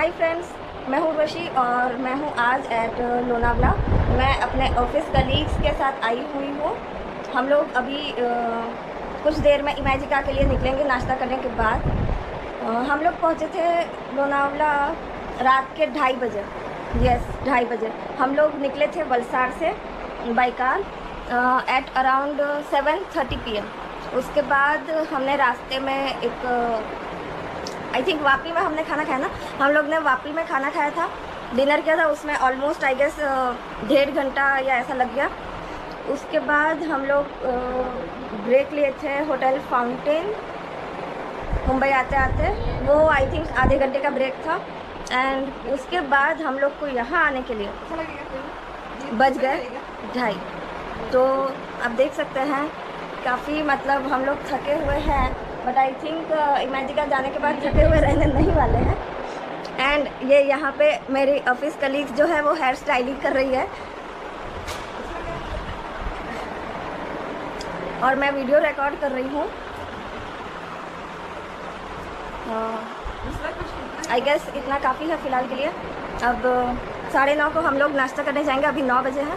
Hi friends, मैं हूँ उर्वशी और मैं हूँ आज एट लोनावला। मैं अपने ऑफिस कलीग्स के साथ आई हुई हूँ। हम लोग अभी कुछ देर में इमेजिका के लिए निकलेंगे नाश्ता करने के बाद। हम लोग पहुँचे थे लोनावला रात के 2:30 बजे। यस, 2:30 बजे हम लोग निकले थे वलसाड़ से by car at around 7:30 PM। उसके बाद हमने रास्ते में एक आई थिंक वापी में हमने खाना खाया ना, हम लोग ने वापी में खाना खाया था, डिनर किया था। उसमें ऑलमोस्ट आई गेस 1.5 घंटा या ऐसा लग गया। उसके बाद हम लोग ब्रेक लिए थे होटल फाउंटेन मुंबई आते आते, वो आई थिंक आधे घंटे का ब्रेक था। एंड उसके बाद हम लोग को यहाँ आने के लिए बज गए 2:30। तो आप देख सकते हैं काफ़ी मतलब हम लोग थके हुए हैं, बट आई थिंक इमेजिका जाने के बाद थके हुए रहने नहीं वाले हैं। एंड ये यहाँ पे मेरी ऑफिस कलीग्स जो है वो हेयर स्टाइलिंग कर रही है और मैं वीडियो रिकॉर्ड कर रही हूँ। आई गेस इतना काफ़ी है फ़िलहाल के लिए। अब 9:30 को हम लोग नाश्ता करने जाएंगे, अभी 9 बजे है।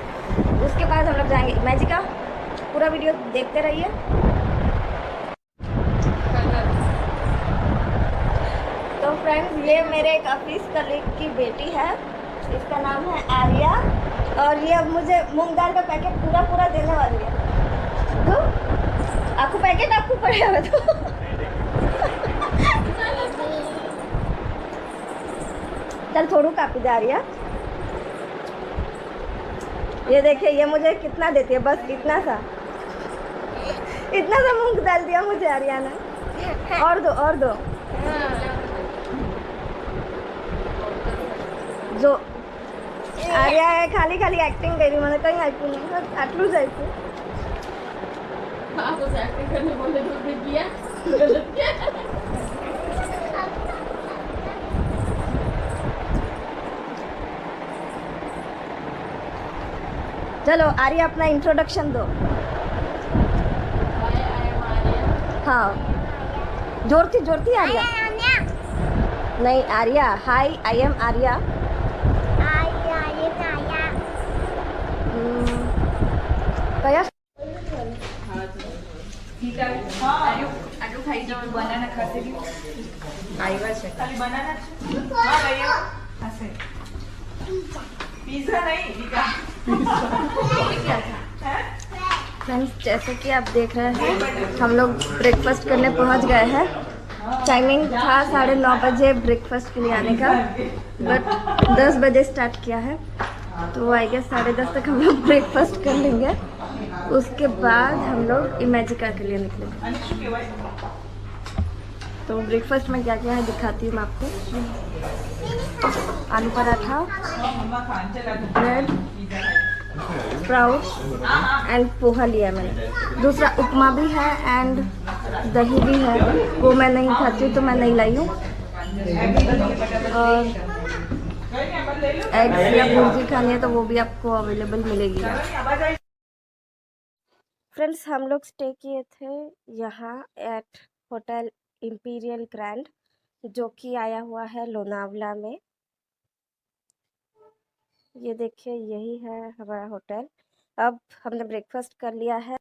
उसके बाद हम लोग जाएंगे इमेजिका। पूरा वीडियो देखते रहिए। तो फ्रेंड्स, ये मेरे एक ऑफिस कलीग की बेटी है, इसका नाम है आर्या, और ये अब मुझे मूंग दाल का पैकेट पूरा पूरा देने वाली है। तो आपको पैकेट आपको पड़ेगा तो चल थोड़ू कापी दे आर्या। ये देखिए ये मुझे कितना देती है, बस इतना सा मूंग दाल दिया मुझे आर्या ने। और दो जो आर्या है खाली खाली एक्टिंग करी, मैंने कहीं आटू नहीं आटलू जाए एक्टिंग करने बोले तो किया गलत किया। चलो आर्या अपना इंट्रोडक्शन दो। हाँ, जोरती आर्या। नहीं आर्या, हाय आई एम आर्या। कया बनाना खाते बनाना पिज्जा नहीं फ्रेंड्स, जैसे कि आप देख रहे हैं हम लोग ब्रेकफास्ट करने पहुंच गए हैं। टाइमिंग था 9:30 बजे ब्रेकफास्ट के लिए आने का, बट 10 बजे स्टार्ट किया है, तो आई गेस 10:30 तक हम लोग ब्रेकफास्ट कर लेंगे। उसके बाद हम लोग इमेजिका के लिए निकलेंगे। तो ब्रेकफास्ट में क्या क्या है दिखाती हूँ मैं आपको। आलू paratha, bread, sprouts and poha लिया है मैंने। दूसरा उपमा भी है एंड दही भी है, वो मैं नहीं खाती हूँ तो मैं नहीं लाई हूँ। और एग्स या भुर्जी खानी है तो वो भी आपको अवेलेबल मिलेगी। फ्रेंड्स, हम लोग स्टे किए थे यहाँ एट होटल इम्पीरियल ग्रैंड, जो कि आया हुआ है लोनावला में। ये देखिए यही है हमारा होटल। अब हमने ब्रेकफास्ट कर लिया है।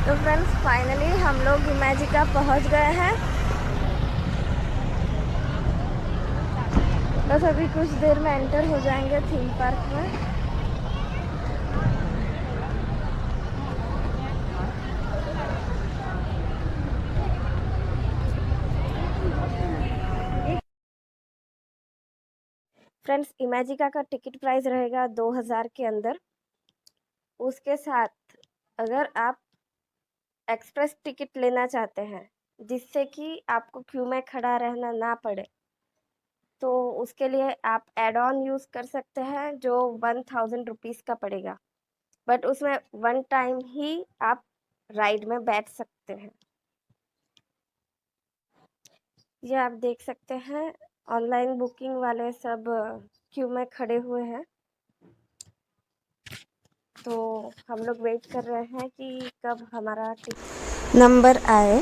तो फ्रेंड्स, फाइनली हम लोग इमेजिका पहुंच गए हैं। बस अभी कुछ देर में एंटर हो जाएंगे थीम पार्क में। फ्रेंड्स, इमेजिका का टिकट प्राइस रहेगा 2000 के अंदर। उसके साथ अगर आप एक्सप्रेस टिकट लेना चाहते हैं जिससे कि आपको क्यू में खड़ा रहना ना पड़े, तो उसके लिए आप एड ऑन यूज़ कर सकते हैं जो 1000 रुपीज़ का पड़ेगा, बट उसमें वन टाइम ही आप राइड में बैठ सकते हैं। ये आप देख सकते हैं ऑनलाइन बुकिंग वाले सब क्यू में खड़े हुए हैं, तो हम लोग वेट कर रहे हैं कि कब हमारा नंबर आए।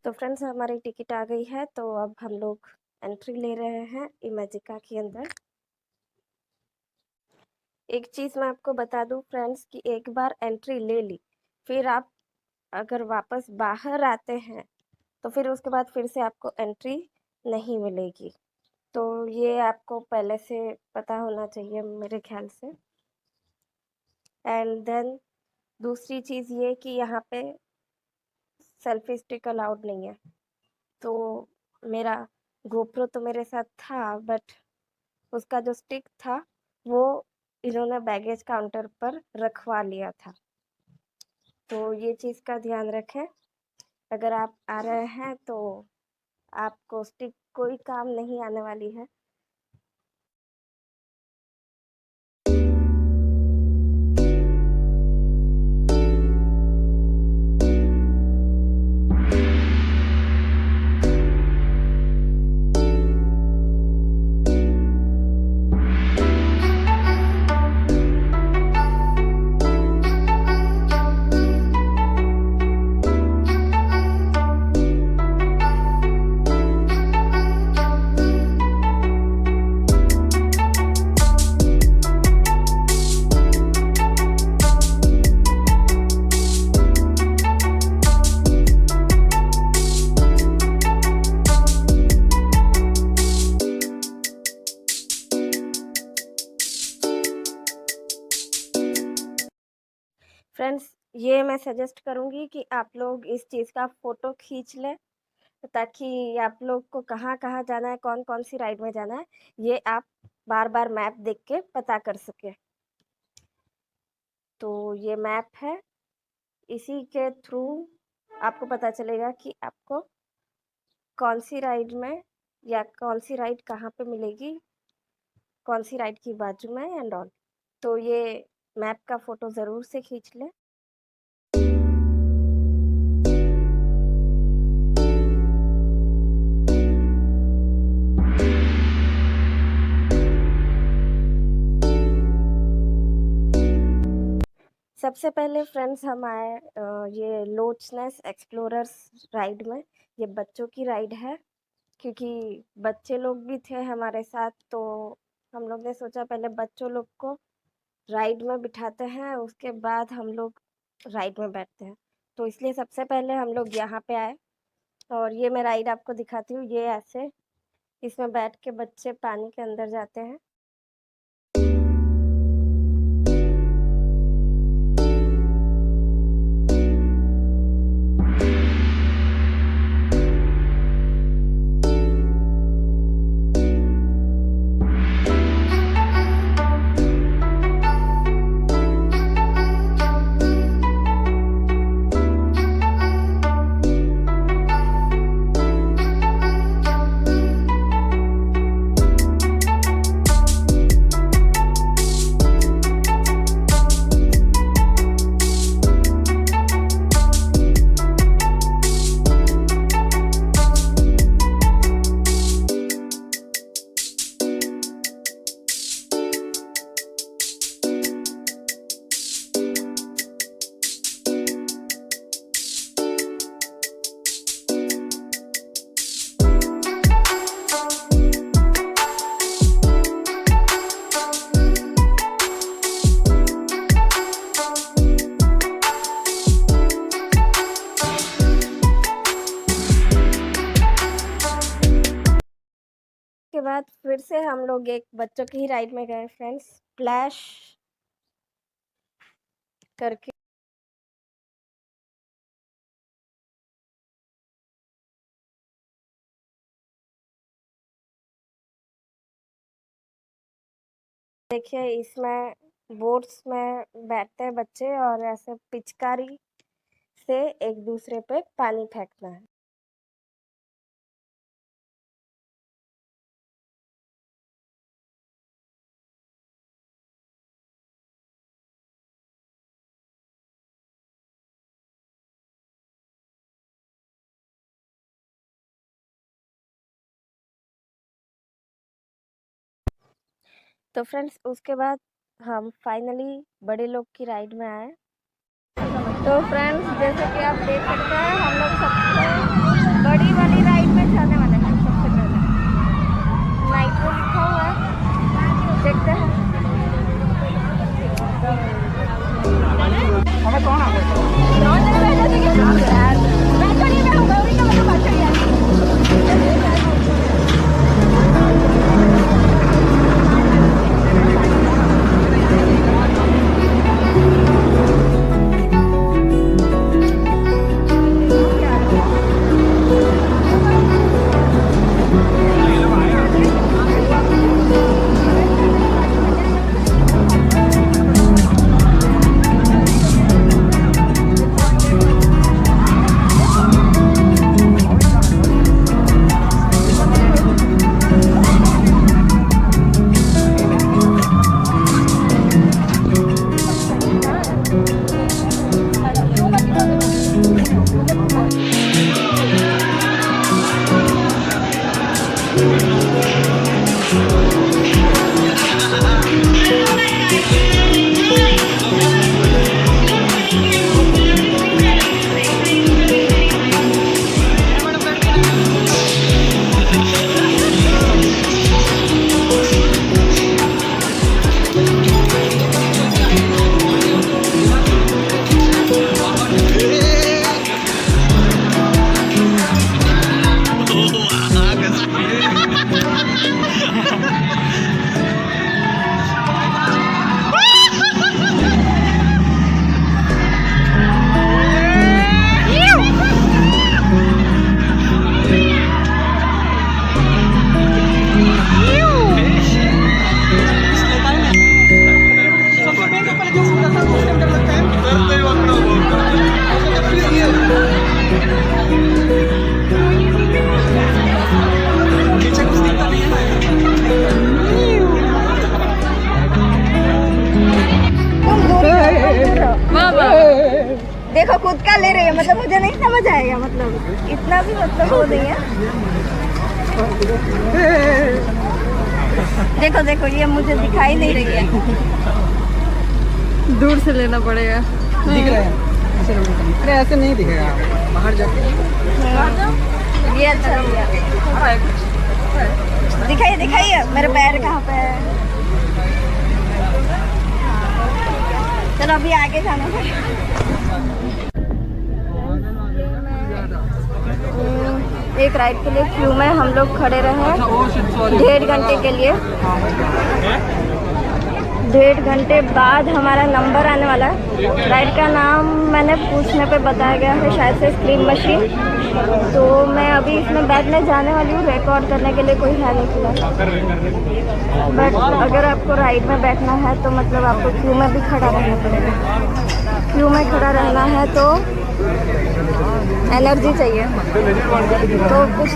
तो फ्रेंड्स हमारी टिकट आ गई है, तो अब हम लोग एंट्री ले रहे हैं इमेजिका के अंदर। एक चीज़ मैं आपको बता दूं फ्रेंड्स कि एक बार एंट्री ले ली, फिर आप अगर वापस बाहर आते हैं तो फिर उसके बाद फिर से आपको एंट्री नहीं मिलेगी। तो ये आपको पहले से पता होना चाहिए मेरे ख्याल से। एंड देन दूसरी चीज़ ये कि यहाँ पे सेल्फी स्टिक अलाउड नहीं है। तो मेरा गोप्रो तो मेरे साथ था, बट उसका जो स्टिक था वो इन्होंने बैगेज काउंटर पर रखवा लिया था। तो ये चीज़ का ध्यान रखें, अगर आप आ रहे हैं तो आपको स्टिक कोई काम नहीं आने वाली है। फ्रेंड्स ये मैं सजेस्ट करूँगी कि आप लोग इस चीज़ का फ़ोटो खींच लें, ताकि आप लोग को कहाँ-कहाँ जाना है, कौन-कौन सी राइड में जाना है, ये आप बार-बार मैप देख के पता कर सकें। तो ये मैप है, इसी के थ्रू आपको पता चलेगा कि आपको कौन सी राइड में या कौन सी राइड कहाँ पे मिलेगी, कौन सी राइड की बाजू में एंड ऑल। तो ये मैप का फ़ोटो ज़रूर से खींच लें। सबसे पहले फ्रेंड्स हम आए ये लोचनेस एक्सप्लोरर्स राइड में। ये बच्चों की राइड है, क्योंकि बच्चे लोग भी थे हमारे साथ, तो हम लोग ने सोचा पहले बच्चों लोग को राइड में बिठाते हैं, उसके बाद हम लोग राइड में बैठते हैं। तो इसलिए सबसे पहले हम लोग यहाँ पे आए, और ये मैं राइड आपको दिखाती हूँ। ये ऐसे इसमें बैठ के बच्चे पानी के अंदर जाते हैं। से हम लोग एक बच्चों की ही राइड में गए फ्रेंड्स, स्प्लैश करके। देखिए इसमें बोट्स में बैठते हैं बच्चे और ऐसे पिचकारी से एक दूसरे पे पानी फेंकना है। तो फ्रेंड्स उसके बाद हम फाइनली बड़े लोग की राइड में आए। तो फ्रेंड्स जैसे कि आप देख सकते हैं हम लोग सबसे बड़ी वाली राइड में जाने वाले हैं। सबसे पहले नाइट्रो लिखा हुआ है, देखते हैं। हमें कौन आ गया? देखो खुद का ले रही है, मतलब मुझे नहीं समझ आएगा, मतलब इतना भी मतलब वो नहीं है। देखो देखो ये मुझे दिखाई नहीं रही है, दूर से लेना पड़ेगा। दिख रहा है ऐसे अरे ऐसे नहीं दिखेगा, बाहर जाके ये अच्छा लग गया। दिखाइए दिखाइए मेरे पैर कहाँ पे है। चलो अभी आगे जाना है। एक राइड के लिए क्यू में हम लोग खड़े रहे 1.5 घंटे के लिए। 1.5 घंटे बाद हमारा नंबर आने वाला है। राइड का नाम मैंने पूछने पे बताया गया है शायद से स्क्रीन मशीन। तो मैं अभी इसमें बैठने जाने वाली हूँ, रिकॉर्ड करने के लिए कोई है नहीं फिलहाल। बट अगर आपको राइड में बैठना है तो मतलब आपको क्यू में भी खड़ा रहना पड़ेगा। क्यू में खड़ा रहना है तो एनर्जी चाहिए, तो कुछ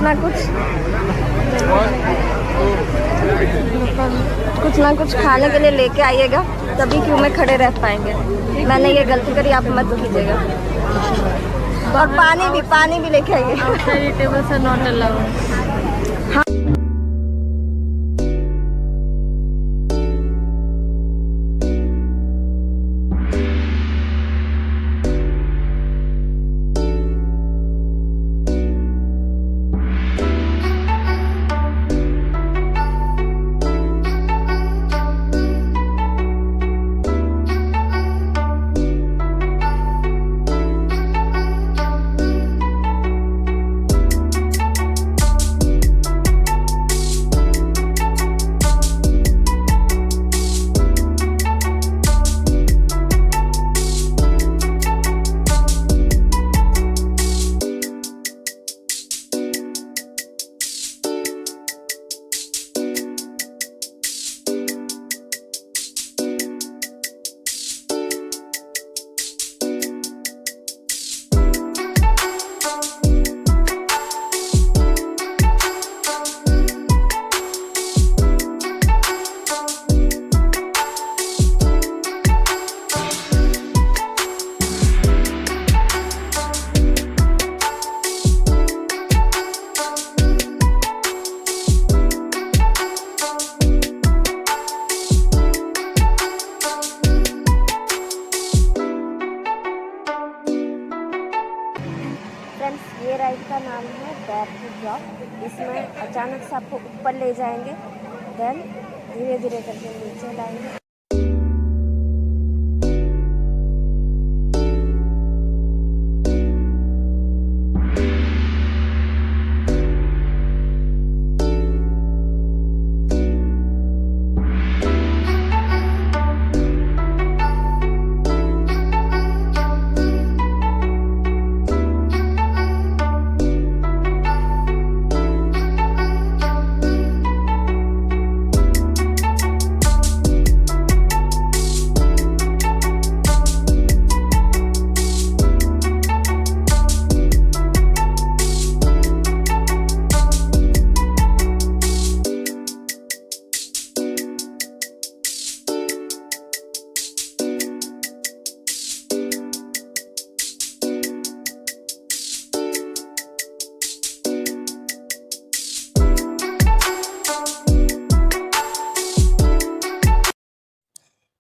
ना कुछ खाने के लिए लेके आइएगा, तभी क्यों में खड़े रह पाएंगे। मैंने ये गलती करी, आप मत कीजिएगा। और पानी भी लेके आइए। टेबल से नॉट अलाउड। Airport drop. इसमें अचानक से आपको ऊपर ले जाएंगे, देन धीरे धीरे करके नीचे लाएंगे।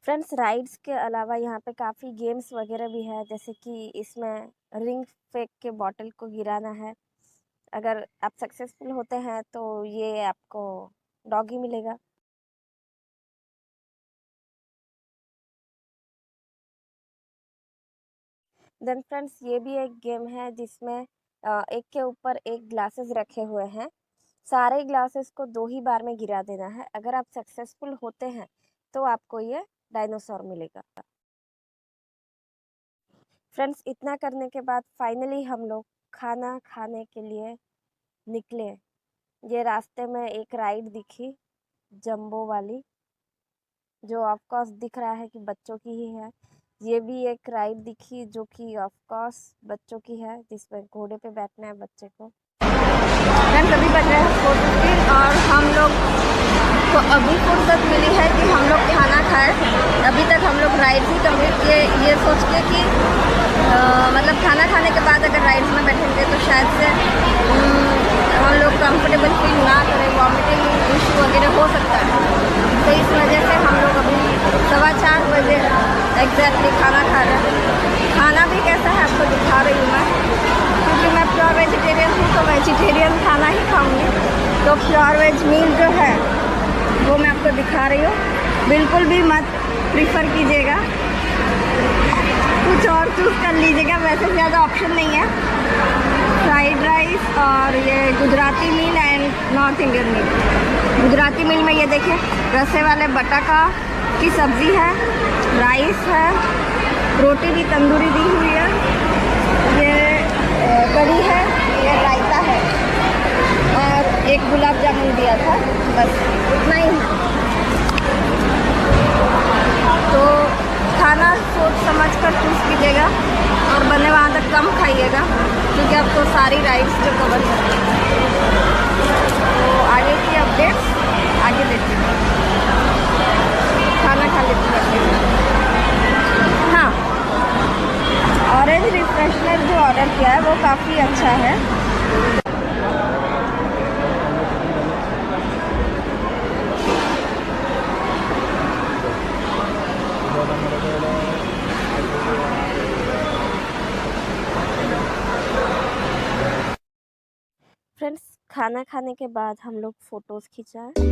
फ्रेंड्स, राइड्स के अलावा यहाँ पे काफ़ी गेम्स वगैरह भी है, जैसे कि इसमें रिंग फेंक के बॉटल को गिराना है। अगर आप सक्सेसफुल होते हैं तो ये आपको डॉगी मिलेगा। देन फ्रेंड्स, ये भी एक गेम है जिसमें एक के ऊपर एक ग्लासेस रखे हुए हैं। सारे ग्लासेस को 2 ही बार में गिरा देना है। अगर आप सक्सेसफुल होते हैं तो आपको ये डायनासोर मिलेगा। फ्रेंड्स, इतना करने के बाद फाइनली हम लोग खाना खाने के लिए निकले। ये रास्ते में एक राइड दिखी, जंबो वाली, जो ऑफ कोर्स दिख रहा है कि बच्चों की ही है। ये भी एक राइड दिखी जो कि ऑफ कोर्स बच्चों की है, जिसमें घोड़े पे बैठना है बच्चे को। फ्रेंड्स, अभी बज रहे हैं 4:15 और हम लोग को अभी फुर्सत मिली है कि हम लोग खाना खाएं। अभी तक हम लोग राइड ही कंप्लीट किए, ये सोच के कि मतलब खाना खाने के बाद अगर राइड्स में बैठेंगे तो शायद से हम लोग कंफर्टेबल फील ना करें, वॉमिटिंग इशू वगैरह हो सकता है। तो इस वजह से हम लोग अभी 4:15 बजे एग्जैक्टली खाना खा रहे हैं। खाना भी कैसा है आपको दिखा रही हूँ मैं, क्योंकि मैं प्योर वेजिटेरियन हूँ तो वेजिटेरियन खाना ही खाऊँगी। तो प्योर वेज मील जो है वो मैं आपको दिखा रही हूँ। बिल्कुल भी मत प्रीफर कीजिएगा, कुछ और चूज़ कर लीजिएगा। वैसे ज़्यादा ऑप्शन नहीं है। फ्राइड राइस और ये Gujarati meal and north Indian meal. Gujarati meal में ये देखें, रसे वाले बटाका की सब्ज़ी है, राइस है, रोटी भी तंदूरी दी हुई है, ये कढ़ी है, ये रायता है और एक गुलाब जामुन दिया था। बस इतना ही है। तो खाना सोच समझ कर चूज़ कीजिएगा और बने वहाँ तक कम खाइएगा, क्योंकि आपको सारी राइड्स जो कवर करनी है। तो आगे की अपडेट्स आगे देखते हैं। खाना खा लेते हैं। हाँ, ऑरेंज रिफ्रेशनर जो ऑर्डर किया है वो काफ़ी अच्छा है। फ्रेंड्स, खाना खाने के बाद हम लोग फ़ोटोज़ खिंचाए।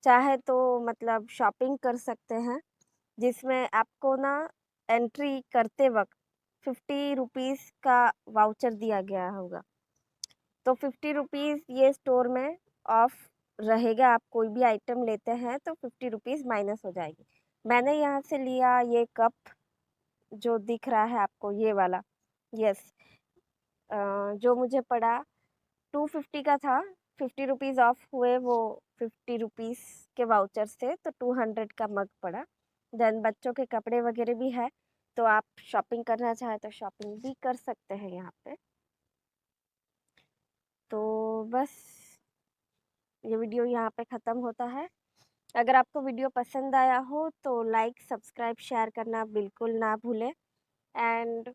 चाहे तो मतलब शॉपिंग कर सकते हैं, जिसमें आपको ना एंट्री करते वक्त 50 रुपीज़ का वाउचर दिया गया होगा। तो 50 रुपीज़ ये स्टोर में ऑफ रहेगा। आप कोई भी आइटम लेते हैं तो 50 रुपीज़ माइनस हो जाएगी। मैंने यहाँ से लिया ये कप जो दिख रहा है आपको, ये वाला, यस, जो मुझे पड़ा 250 का था। 50 रुपीज़ ऑफ हुए वो 50 रुपीज़ के वाउचर से, तो 200 का मग पड़ा। देन बच्चों के कपड़े वगैरह भी है, तो आप शॉपिंग करना चाहे तो शॉपिंग भी कर सकते हैं यहाँ पे। तो बस ये वीडियो यहाँ पे ख़त्म होता है। अगर आपको वीडियो पसंद आया हो तो लाइक, सब्सक्राइब, शेयर करना बिल्कुल ना भूलें। एंड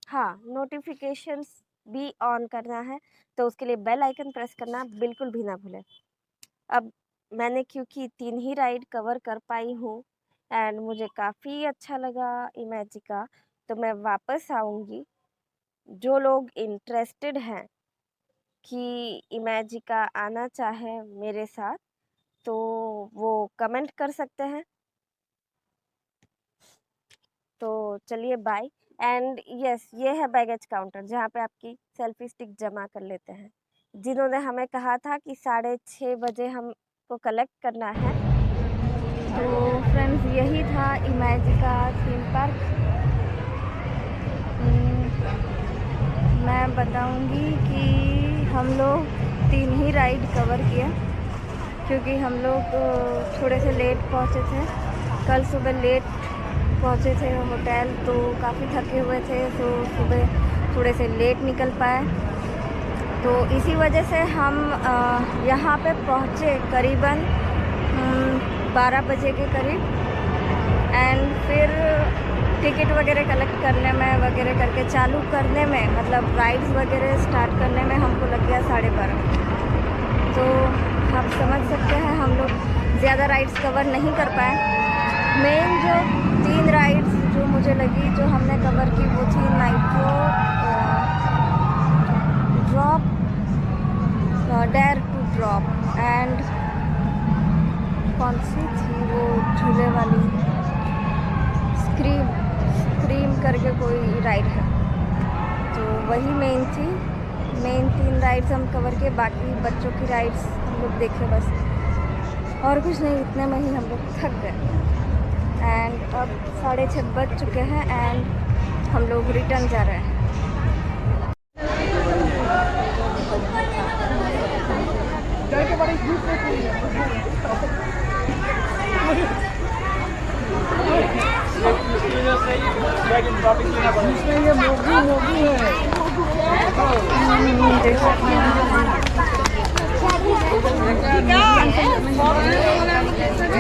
हाँ, नोटिफिकेशंस भी ऑन करना है, तो उसके लिए बेल आइकन प्रेस करना बिल्कुल भी ना भूलें। अब मैंने क्योंकि 3 ही राइड कवर कर पाई हूँ एंड मुझे काफ़ी अच्छा लगा इमेजिका, तो मैं वापस आऊँगी। जो लोग इंटरेस्टेड हैं कि इमेजिका आना चाहे मेरे साथ, तो वो कमेंट कर सकते हैं। तो चलिए बाय। एंड यस, ये है बैगेज काउंटर, जहाँ पे आपकी सेल्फी स्टिक जमा कर लेते हैं, जिन्होंने हमें कहा था कि 6:30 बजे हमको कलेक्ट करना है। तो फ्रेंड्स, यही था इमेजिका थीम पार्क। मैं बताऊंगी कि हम लोग 3 ही राइड कवर किए, क्योंकि हम लोग थोड़े से लेट पहुँचे थे। कल सुबह लेट पहुँचे थे होटल, तो काफ़ी थके हुए थे, तो सुबह थोड़े से लेट निकल पाए। तो इसी वजह से हम यहाँ पे पहुँचे करीबन 12 बजे के करीब। एंड फिर टिकट वगैरह कलेक्ट करने में वगैरह करके चालू करने में, मतलब राइड्स वगैरह स्टार्ट करने में हमको लग गया 12:30। तो आप समझ सकते हैं हम लोग ज़्यादा राइड्स कवर नहीं कर पाए। मेन जो 3 राइड्स जो मुझे लगी, जो हमने कवर की, वो थी nitro, drop, dare to drop and कौन सी थी वो झूले वाली, स्क्रीम करके कोई राइड है, तो वही मेन थी। मेन 3 राइड्स हम कवर किए, बाकी बच्चों की राइड्स हम लोग देखे बस, और कुछ नहीं। इतने में ही हम लोग थक गए एंड अब 6:30 बज चुके हैं एंड हम लोग रिटर्न जा रहे हैं।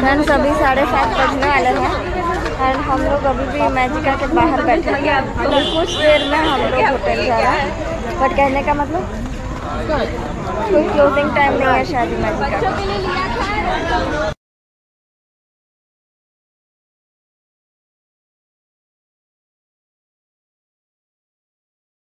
फ्रेंड्स अभी 7:30 बजने वाले हैं एंड हम लोग अभी भी इमेजिका के बाहर बैठे हैं। तो कुछ देर में हम लोग होटल जा रहे हैं, बट कहने का मतलब कोई क्लोजिंग टाइम नहीं है शायद इमेजिका।